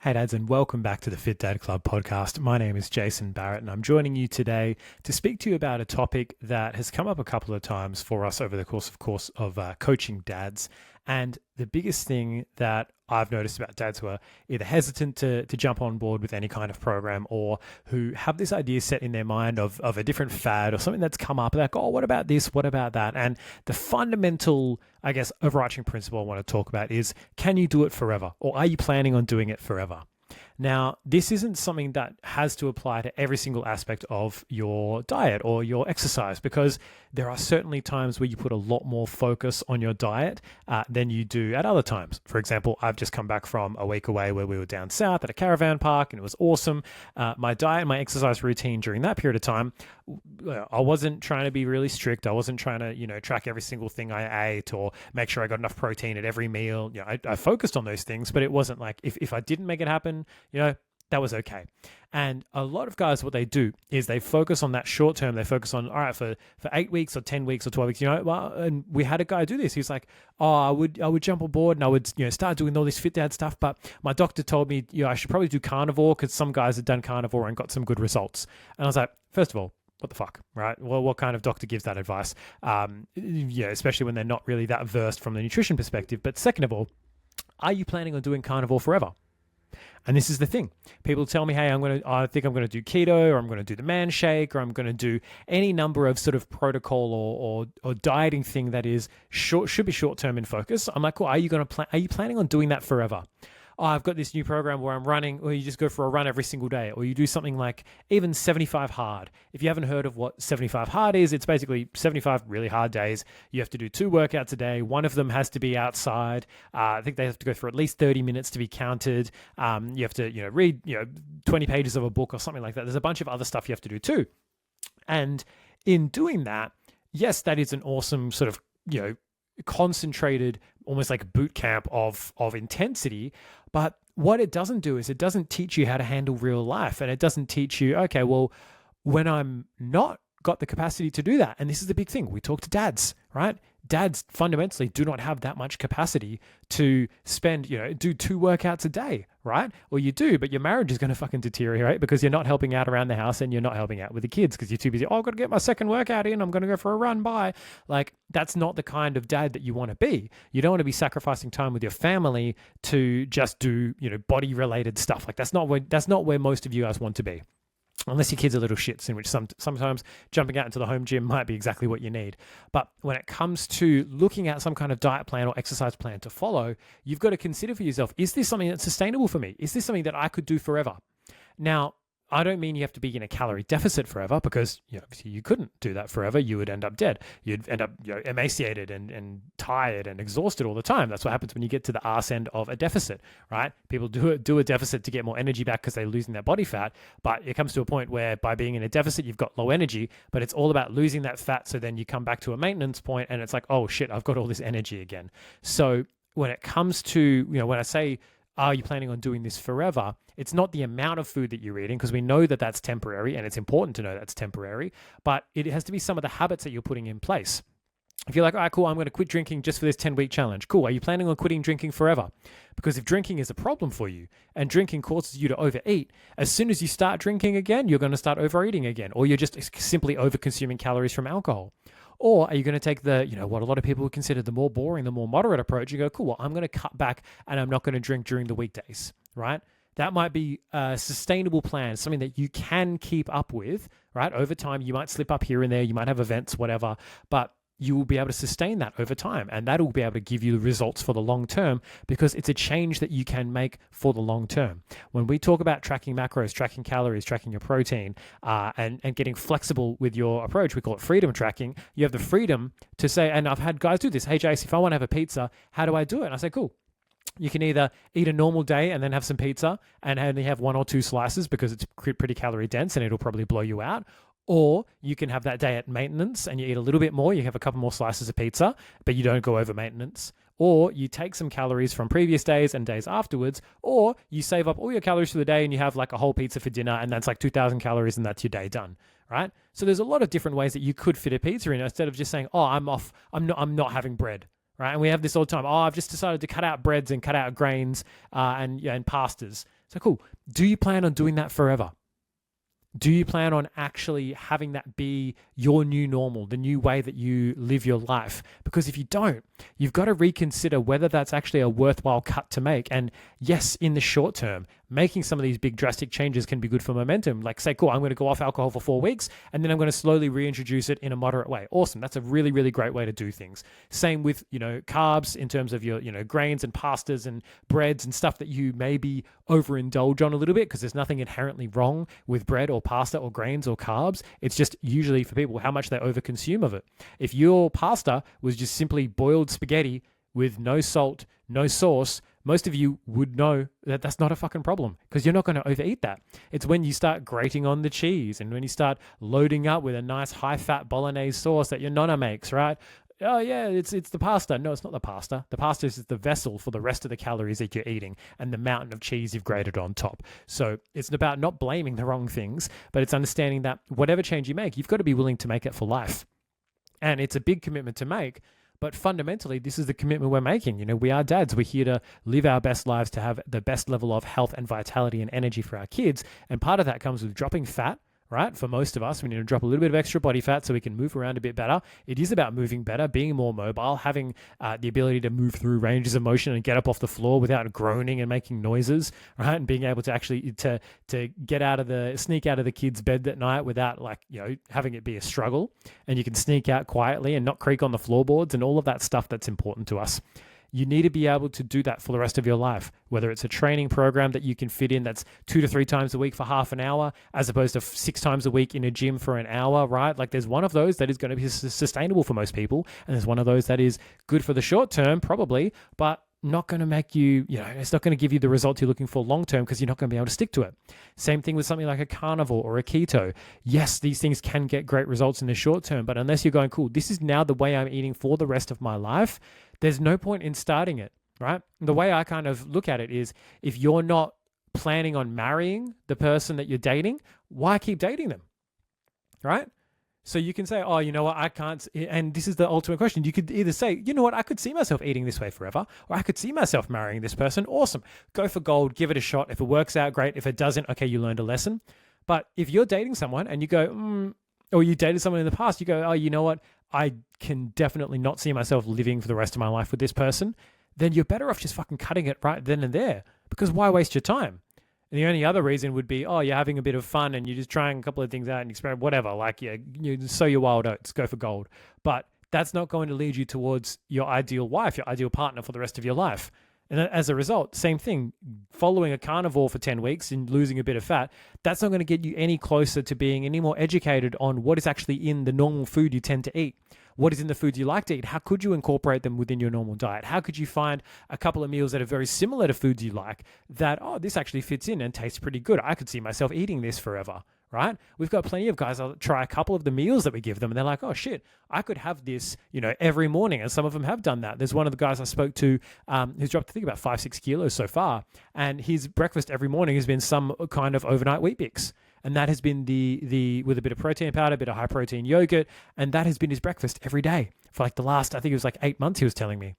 Hey dads, and welcome back to the Fit Dad Club podcast. My name is Jason Barrett, and I'm joining you today to speak to you about a topic that has come up a couple of times for us over the course of coaching dads. And the biggest thing that I've noticed about dads who are either hesitant to jump on board with any kind of program, or who have this idea set in their mind of a different fad or something that's come up, like, oh, what about this? What about that? And the fundamental, I guess, overarching principle I want to talk about is, can you do it forever? Or are you planning on doing it forever? Now, this isn't something that has to apply to every single aspect of your diet or your exercise, because there are certainly times where you put a lot more focus on your diet than you do at other times. For example, I've just come back from a week away where we were down south at a caravan park, and it was awesome. My diet, my exercise routine during that period of time, I wasn't trying to be really strict. I wasn't trying to, track every single thing I ate or make sure I got enough protein at every meal. I focused on those things, but it wasn't like if I didn't make it happen, that was okay. And a lot of guys, what they do is they focus on that short term. They focus on, all right, for 8 weeks or 10 weeks or 12 weeks, and we had a guy do this. He was like, oh, I would jump on board and I would, start doing all this fit dad stuff. But my doctor told me, I should probably do carnivore because some guys had done carnivore and got some good results. And I was like, first of all, what the fuck, right? Well, what kind of doctor gives that advice? Especially when they're not really that versed from the nutrition perspective. But second of all, are you planning on doing carnivore forever? And this is the thing. People tell me, hey, I think I'm going to do keto, or I'm going to do the man shake, or I'm going to do any number of sort of protocol or dieting thing that is should be short term in focus. I'm like, cool, are you planning on doing that forever? Oh, I've got this new program where I'm running, or you just go for a run every single day, or you do something like even 75 hard. If you haven't heard of what 75 hard is, it's basically 75 really hard days. You have to do 2 workouts a day. One of them has to be outside. I think they have to go for at least 30 minutes to be counted. You have to, read, 20 pages of a book or something like that. There's a bunch of other stuff you have to do too. And in doing that, yes, that is an awesome sort of, concentrated, almost like boot camp of intensity. But what it doesn't do is it doesn't teach you how to handle real life. And it doesn't teach you, okay, well, when I'm not got the capacity to do that, and this is the big thing, we talk to dads, right? Dads fundamentally do not have that much capacity to spend, do 2 workouts a day, right? Or you do, but your marriage is going to fucking deteriorate because you're not helping out around the house and you're not helping out with the kids because you're too busy. Oh, I've got to get my second workout in. I'm going to go for a run. Bye. Like, that's not the kind of dad that you want to be. You don't want to be sacrificing time with your family to just do, body related stuff. Like, that's not where most of you guys want to be. Unless your kids are little shits, in which sometimes jumping out into the home gym might be exactly what you need. But when it comes to looking at some kind of diet plan or exercise plan to follow, you've got to consider for yourself, is this something that's sustainable for me? Is this something that I could do forever? Now, I don't mean you have to be in a calorie deficit forever, because obviously you couldn't do that forever. You would end up dead. You'd end up emaciated and tired and exhausted all the time. That's what happens when you get to the arse end of a deficit, right? People do a deficit to get more energy back because they're losing their body fat. But it comes to a point where by being in a deficit, you've got low energy, but it's all about losing that fat. So then you come back to a maintenance point and it's like, oh shit, I've got all this energy again. So when it comes to, when I say, are you planning on doing this forever? It's not the amount of food that you're eating, because we know that that's temporary, and it's important to know that's temporary, but it has to be some of the habits that you're putting in place. If you're like, all right, cool, I'm going to quit drinking just for this 10-week challenge. Cool. Are you planning on quitting drinking forever? Because if drinking is a problem for you and drinking causes you to overeat, as soon as you start drinking again, you're going to start overeating again, or you're just simply over-consuming calories from alcohol. Or are you going to take the, what a lot of people would consider the more boring, the more moderate approach? You go, cool, well, I'm going to cut back and I'm not going to drink during the weekdays, right? That might be a sustainable plan, something that you can keep up with, right? Over time, you might slip up here and there, you might have events, whatever, but you will be able to sustain that over time, and that will be able to give you the results for the long term, because it's a change that you can make for the long term. When we talk about tracking macros, tracking calories, tracking your protein, and getting flexible with your approach, we call it freedom tracking. You have the freedom to say, and I've had guys do this, hey Jace, if I want to have a pizza, how do I do it? And I say, cool. You can either eat a normal day and then have some pizza and only have 1 or 2 slices because it's pretty calorie dense and it'll probably blow you out. Or you can have that day at maintenance and you eat a little bit more. You have a couple more slices of pizza, but you don't go over maintenance. Or you take some calories from previous days and days afterwards, or you save up all your calories for the day and you have like a whole pizza for dinner, and that's like 2,000 calories and that's your day done, right? So there's a lot of different ways that you could fit a pizza in, instead of just saying, oh, I'm not having bread, right? And we have this all the time. Oh, I've just decided to cut out breads and cut out grains and pastas. So cool. Do you plan on doing that forever? Do you plan on actually having that be your new normal, the new way that you live your life? Because if you don't, you've got to reconsider whether that's actually a worthwhile cut to make. And yes, in the short term, making some of these big drastic changes can be good for momentum. Like say, cool, I'm going to go off alcohol for 4 weeks and then I'm going to slowly reintroduce it in a moderate way. Awesome. That's a really, really great way to do things. Same with, carbs in terms of your, grains and pastas and breads and stuff that you maybe overindulge on a little bit, because there's nothing inherently wrong with bread or pasta or grains or carbs. It's just usually for people how much they overconsume of it. If your pasta was just simply boiled spaghetti with no salt, no sauce, most of you would know that that's not a fucking problem, because you're not going to overeat that. It's when you start grating on the cheese and when you start loading up with a nice high-fat bolognese sauce that your nonna makes, right? Oh yeah, it's the pasta. No, it's not the pasta. The pasta is the vessel for the rest of the calories that you're eating and the mountain of cheese you've grated on top. So it's about not blaming the wrong things, but it's understanding that whatever change you make, you've got to be willing to make it for life. And it's a big commitment to make, but fundamentally, this is the commitment we're making. We are dads. We're here to live our best lives, to have the best level of health and vitality and energy for our kids. And part of that comes with dropping fat, right? For most of us, we need to drop a little bit of extra body fat so we can move around a bit better. It is about moving better, being more mobile, having the ability to move through ranges of motion and get up off the floor without groaning and making noises, right? And being able to actually to sneak out of the kid's bed at night without having it be a struggle. And you can sneak out quietly and not creak on the floorboards and all of that stuff that's important to us. You need to be able to do that for the rest of your life, whether it's a training program that you can fit in that's 2 to 3 times a week for half an hour, as opposed to 6 times a week in a gym for an hour, right? Like there's one of those that is going to be sustainable for most people. And there's one of those that is good for the short term, probably, but not going to make you, it's not going to give you the results you're looking for long term, because you're not going to be able to stick to it. Same thing with something like a carnivore or a keto. Yes, these things can get great results in the short term, but unless you're going, cool, this is now the way I'm eating for the rest of my life, there's no point in starting it, right? The way I kind of look at it is, if you're not planning on marrying the person that you're dating, why keep dating them, right? So you can say, oh, you know what, I can't, and this is the ultimate question. You could either say, you know what, I could see myself eating this way forever, or I could see myself marrying this person. Awesome. Go for gold, give it a shot. If it works out, great. If it doesn't, okay, you learned a lesson. But if you're dating someone and you go, or you dated someone in the past, you go, oh, you know what, I can definitely not see myself living for the rest of my life with this person, then you're better off just fucking cutting it right then and there, because why waste your time? And the only other reason would be, oh, you're having a bit of fun and you're just trying a couple of things out and experiment, whatever, like you sow your wild oats, go for gold. But that's not going to lead you towards your ideal wife, your ideal partner for the rest of your life. And as a result, same thing, following a carnivore for 10 weeks and losing a bit of fat, that's not going to get you any closer to being any more educated on what is actually in the normal food you tend to eat. What is in the foods you like to eat? How could you incorporate them within your normal diet? How could you find a couple of meals that are very similar to foods you like that, oh, this actually fits in and tastes pretty good. I could see myself eating this forever, right? We've got plenty of guys that'll try a couple of the meals that we give them and they're like, oh shit, I could have this, every morning. And some of them have done that. There's one of the guys I spoke to who's dropped, I think, about 5-6 kilos so far. And his breakfast every morning has been some kind of overnight Wheat Bix. And that has been the with a bit of protein powder, a bit of high protein yogurt. And that has been his breakfast every day for like the last, I think it was like 8 months he was telling me,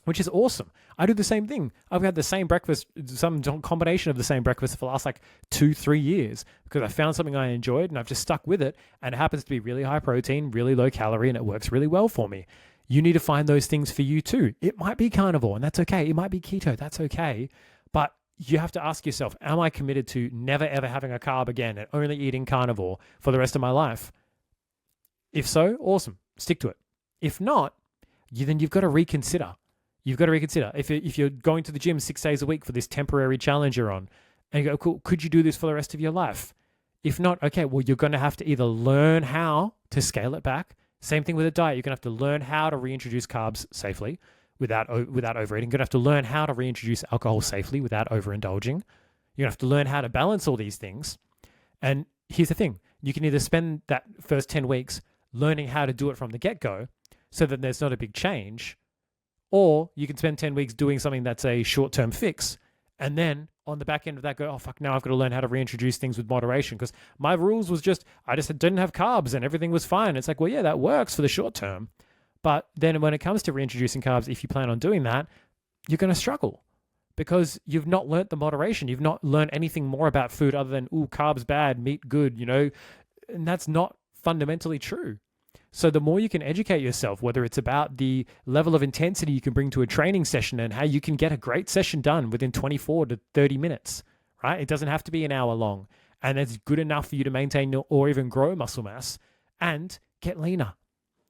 which is awesome. I do the same thing. I've had the same breakfast, some combination of the same breakfast for the last like 2-3 years, because I found something I enjoyed and I've just stuck with it. And it happens to be really high protein, really low calorie, and it works really well for me. You need to find those things for you too. It might be carnivore and that's okay. It might be keto, that's okay. But you have to ask yourself, am I committed to never ever having a carb again and only eating carnivore for the rest of my life? If so, awesome, stick to it. If not, then you've got to reconsider. You've got to reconsider. If you're going to the gym 6 days a week for this temporary challenge you're on, and you go, cool, could you do this for the rest of your life? If not, okay, well, you're going to have to either learn how to scale it back. Same thing with a diet. You're going to have to learn how to reintroduce carbs safely without overeating. You're going to have to learn how to reintroduce alcohol safely without overindulging. You're going to have to learn how to balance all these things. And here's the thing. You can either spend that first 10 weeks learning how to do it from the get-go so that there's not a big change, or you can spend 10 weeks doing something that's a short-term fix, and then on the back end of that go, oh, fuck, now I've got to learn how to reintroduce things with moderation, because my rules was I just didn't have carbs and everything was fine. It's like, well, yeah, that works for the short term, But then when it comes to reintroducing carbs, if you plan on doing that, you're going to struggle because you've not learnt the moderation. You've not learned anything more about food other than, ooh, carbs bad, meat good, and that's not fundamentally true. So the more you can educate yourself, whether it's about the level of intensity you can bring to a training session and how you can get a great session done within 24 to 30 minutes, right? It doesn't have to be an hour long. And it's good enough for you to maintain or even grow muscle mass and get leaner.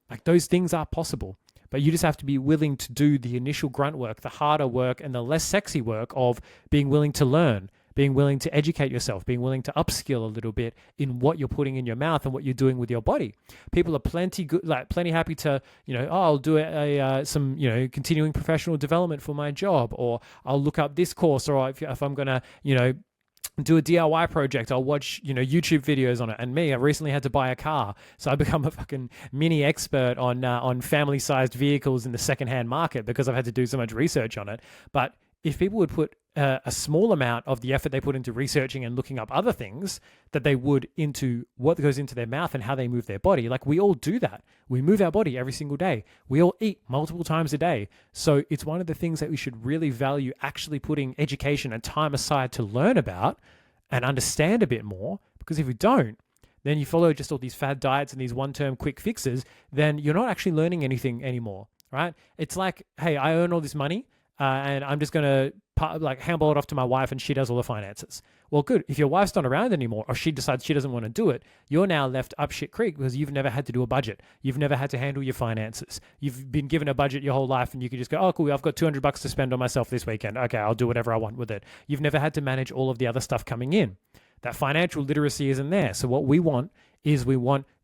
Like those things are possible, but you just have to be willing to do the initial grunt work, the harder work and the less sexy work of being willing to learn, being willing to educate yourself, being willing to upskill a little bit in what you're putting in your mouth and what you're doing with your body. People are plenty happy to, I'll do some continuing professional development for my job, or I'll look up this course, or if I'm going to, do a DIY project, I'll watch, YouTube videos on it. And I recently had to buy a car. So I become a fucking mini expert on family-sized vehicles in the secondhand market because I've had to do so much research on it. But if people would put a small amount of the effort they put into researching and looking up other things that they would into what goes into their mouth and how they move their body, like we all do that. We move our body every single day. We all eat multiple times a day. So it's one of the things that we should really value, actually putting education and time aside to learn about and understand a bit more. Because if you don't, then you follow just all these fad diets and these one-term quick fixes, then you're not actually learning anything anymore, right? It's like, hey, I earn all this money, and I'm just going to handball it off to my wife and she does all the finances. Well, good. If your wife's not around anymore or she decides she doesn't want to do it, you're now left up shit creek because you've never had to do a budget. You've never had to handle your finances. You've been given a budget your whole life and you can just go, oh, cool, I've got $200 to spend on myself this weekend. Okay, I'll do whatever I want with it. You've never had to manage all of the other stuff coming in. That financial literacy isn't there. So what we want is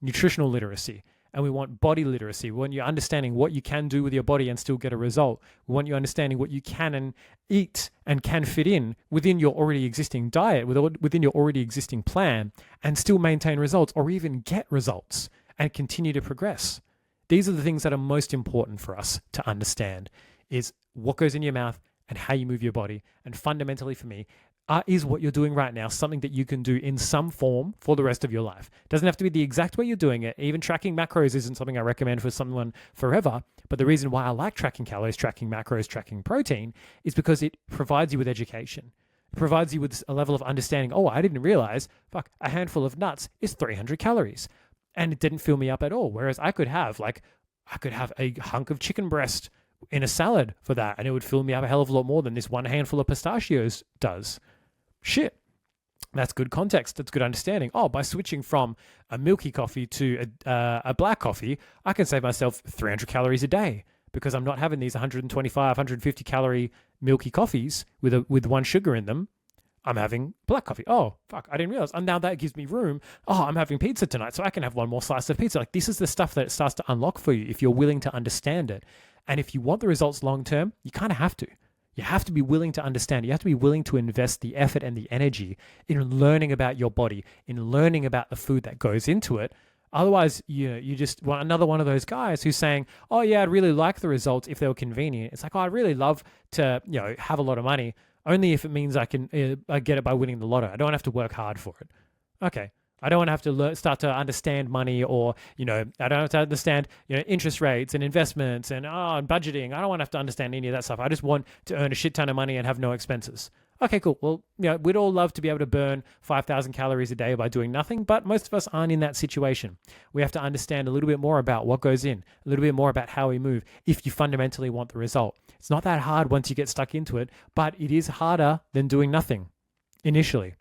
nutritional literacy. And we want body literacy. We want you understanding what you can do with your body and still get a result. We want you understanding what you can and eat and can fit in within your already existing diet, within your already existing plan, and still maintain results or even get results and continue to progress. These are the things that are most important for us to understand, is what goes in your mouth and how you move your body. And fundamentally for me, is what you're doing right now something that you can do in some form for the rest of your life? Doesn't have to be the exact way you're doing it. Even tracking macros isn't something I recommend for someone forever. But the reason why I like tracking calories, tracking macros, tracking protein is because it provides you with education. It provides you with a level of understanding. Oh, I didn't realize, a handful of nuts is 300 calories. And it didn't fill me up at all. Whereas I could have a hunk of chicken breast in a salad for that, and it would fill me up a hell of a lot more than this one handful of pistachios does. Shit. That's good context. That's good understanding. Oh, by switching from a milky coffee to a black coffee, I can save myself 300 calories a day because I'm not having these 125, 150 calorie milky coffees with one sugar in them. I'm having black coffee. Oh, fuck, I didn't realize. And now that gives me room. Oh, I'm having pizza tonight, so I can have one more slice of pizza. Like, this is the stuff that it starts to unlock for you if you're willing to understand it. And if you want the results long term, you kind of have to. You have to be willing to understand. You have to be willing to invest the effort and the energy in learning about your body, in learning about the food that goes into it. Otherwise, you just want another one of those guys who's saying, oh yeah, I'd really like the results if they were convenient. It's like, oh, I'd really love to, have a lot of money, only if it means I can get it by winning the lotto. I don't have to work hard for it. Okay. I don't want to have to start to understand money, or, I don't have to understand, interest rates and investments and budgeting. I don't want to have to understand any of that stuff. I just want to earn a shit ton of money and have no expenses. Okay, cool. Well, we'd all love to be able to burn 5,000 calories a day by doing nothing, but most of us aren't in that situation. We have to understand a little bit more about what goes in, a little bit more about how we move if you fundamentally want the result. It's not that hard once you get stuck into it, but it is harder than doing nothing initially.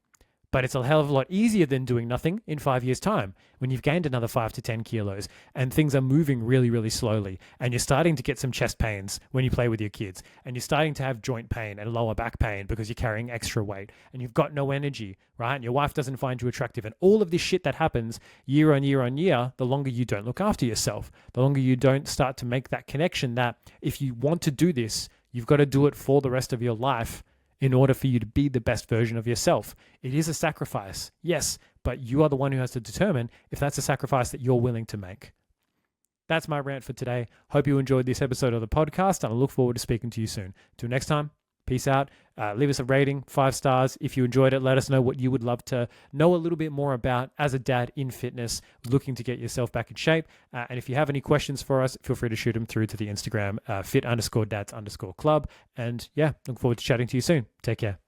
But it's a hell of a lot easier than doing nothing in 5 years' time when you've gained another 5 to 10 kilos and things are moving really, really slowly. And you're starting to get some chest pains when you play with your kids. And you're starting to have joint pain and lower back pain because you're carrying extra weight. And you've got no energy, right? And your wife doesn't find you attractive. And all of this shit that happens year on year on year, the longer you don't look after yourself, the longer you don't start to make that connection that if you want to do this, you've got to do it for the rest of your life in order for you to be the best version of yourself. It is a sacrifice, yes, but you are the one who has to determine if that's a sacrifice that you're willing to make. That's my rant for today. Hope you enjoyed this episode of the podcast, and I look forward to speaking to you soon. Till next time, Peace out. Leave us a rating, 5 stars. If you enjoyed it, let us know what you would love to know a little bit more about as a dad in fitness, looking to get yourself back in shape. And if you have any questions for us, feel free to shoot them through to the Instagram, fit_dads_club. And yeah, look forward to chatting to you soon. Take care.